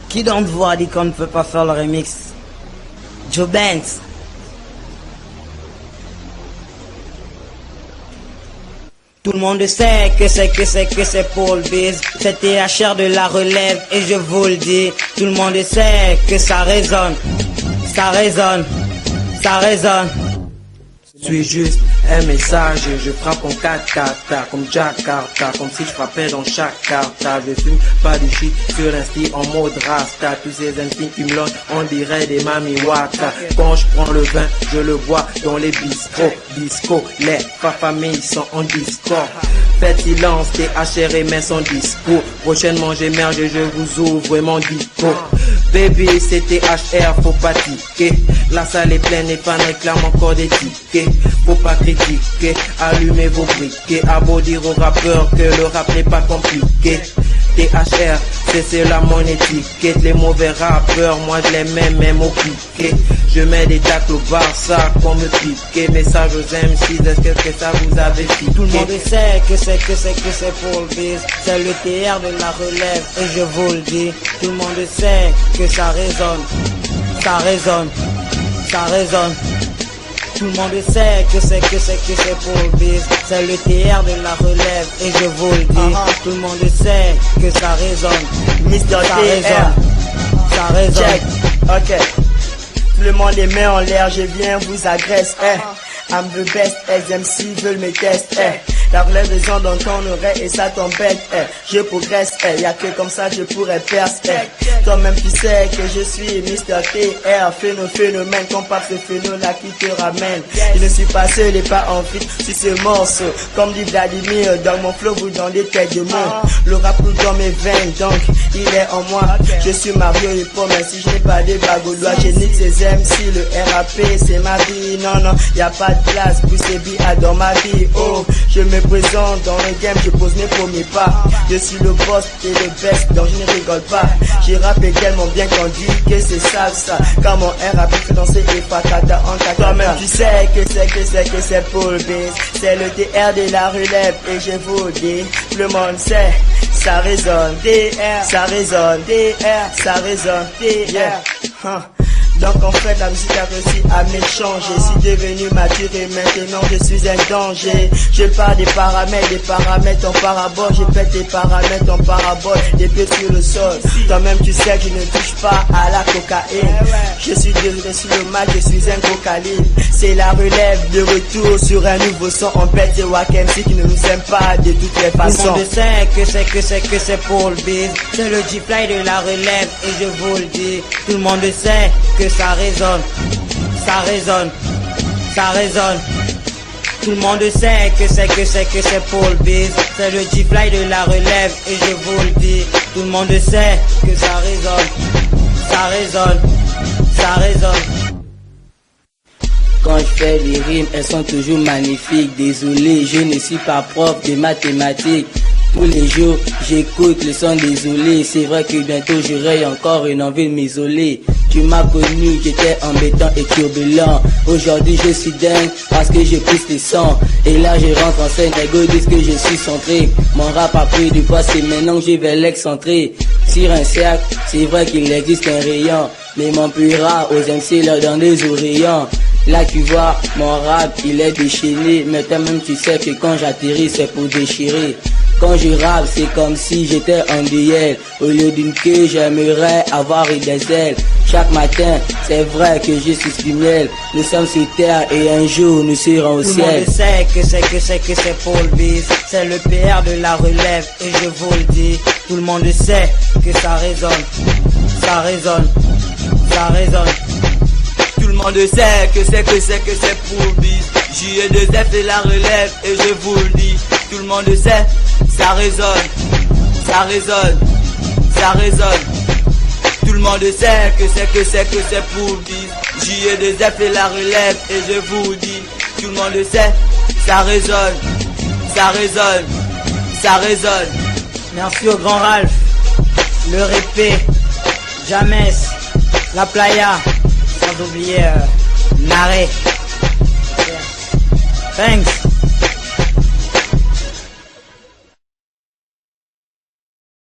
Qui d'entre vous a dit qu'on ne peut pas faire le remix? Joe Benz. Tout le monde sait que c'est Paul Biz. C'est THR de la relève et je vous le dis. Tout le monde sait que ça résonne. Ça résonne. Ça résonne. Je suis juste un message, je frappe en 4-4 comme Jakarta, comme si je frappais dans chaque carte. Je fume pas du shit sur un style en mode rasta. Tous ces intimes qui me longent, on dirait des mami waka. Quand je prends le vin, je le bois dans les bistrots. Disco, les familles sont en discord. Faites silence, THR émet son discours. Prochainement j'émerge et je vous ouvre mon dico. Baby c'est THR, faut pas tiquer. La salle est pleine et fans réclament encore des tickets. Faut pas critiquer, allumez vos briquets. À beau dire aux rappeurs que le rap n'est pas compliqué. THR, c'est cela mon étiquette. Les mauvais rappeurs, moi je les mets même au piquet. Je mets des tacles au Barça qu'on me piquait. Message aux M6, est-ce que ça vous avait piqué? Tout le monde sait que c'est Paul Biz. C'est le TR de la relève et je vous le dis. Tout le monde sait que ça résonne. Ça résonne. Ça résonne. Tout le monde sait que c'est Paul Biz. C'est le TR de la relève et je vous le dis. Tout le monde sait que ça résonne. Mr. Ça résonne. Ça résonne. Check. Ok. Tout le monde les met en l'air, je viens vous agresse. I'm the best, SMC veulent mes tests. La relève des gens dans ton oreille et ça t'embête. Je progresse, y'a que comme ça je pourrais percer. Toi-même tu sais que je suis Mr. TR, phénomène, compare ce phénomène-là qui te ramène. Je ne suis pas seul et pas en fit sur ce morceau. Comme dit Vladimir, dans mon flow vous dans des têtes de mots. Le rap coule dans mes veines, donc il est en moi. Je suis Mario et Paul, mais si je n'ai pas de bague au doigt, je nique ces MC. Le RAP c'est ma vie, non, y'a pas de place pour ces billes dans ma vie. Oh, je me présente dans le game, je pose mes premiers pas. Je suis le boss et le best, donc je ne rigole pas. J'ai rappé tellement bien qu'on dit que c'est salsa. Quand mon RAP fait danser et patata en tata. Toi-même tu sais que c'est Paul Biz. C'est le TR de la relève et je vous dis, tout le monde sait, ça résonne. TR, ça résonne. TR, ça résonne. TR. Donc en fait la musique a réussi à m'échanger. Je suis devenu mature et maintenant je suis un danger. Je parle des paramètres en parabole. Je pète des paramètres en parabole, des pieds sur le sol. Toi-même tu sais que je ne touche pas à la cocaïne. Je suis désolé sur le mic, je suis un cocaline. C'est la relève de retour sur un nouveau son. On pète des Wack MC qui ne nous aiment pas de toutes les façons. Tout le monde sait que c'est Paul Biz. C'est le G-Fly de la relève et je vous le dis. Tout le monde sait que ça résonne, ça résonne, ça résonne. Tout le monde sait que c'est Paul Biz. C'est le G-Fly de la relève et je vous le dis. Tout le monde sait que ça résonne, ça résonne, ça résonne. Quand je fais les rimes, elles sont toujours magnifiques. Désolé, je ne suis pas prof de mathématiques. Tous les jours, j'écoute le son désolé. C'est vrai que bientôt j'aurai encore une envie de m'isoler. Tu m'as connu, j'étais embêtant et turbulent. Aujourd'hui je suis dingue parce que je pousse les sons. Et là je rentre en scène, les gars disent que je suis centré. Mon rap a pris du poids, c'est maintenant que je vais l'excentrer. Sur un cercle, c'est vrai qu'il existe un rayon. Mais mon plus rare aux MC leur dans des oreillons. Là tu vois, mon rap il est déchaîné. Mais toi-même tu sais que quand j'atterris c'est pour déchirer. Quand je rappe c'est comme si j'étais en duel. Au lieu d'une queue j'aimerais avoir des ailes. Chaque matin c'est vrai que je suis du miel. Nous sommes sur terre et un jour nous serons au ciel. Tout le monde sait que c'est Paul Biz. C'est le PR de la relève et je vous le dis. Tout le monde sait que ça résonne. Ça résonne. Ça résonne. Tout le monde sait que c'est Paul Biz. J2F et la relève et je vous le dis. Tout le monde sait, ça résonne, ça résonne, ça résonne. Tout le monde sait que c'est Paul Biz. J2F et la relève et je vous le dis. Tout le monde sait, ça résonne, ça résonne, ça résonne. Merci au grand Ralph, le répé, James, la playa, sans oublier Naré. Thanks.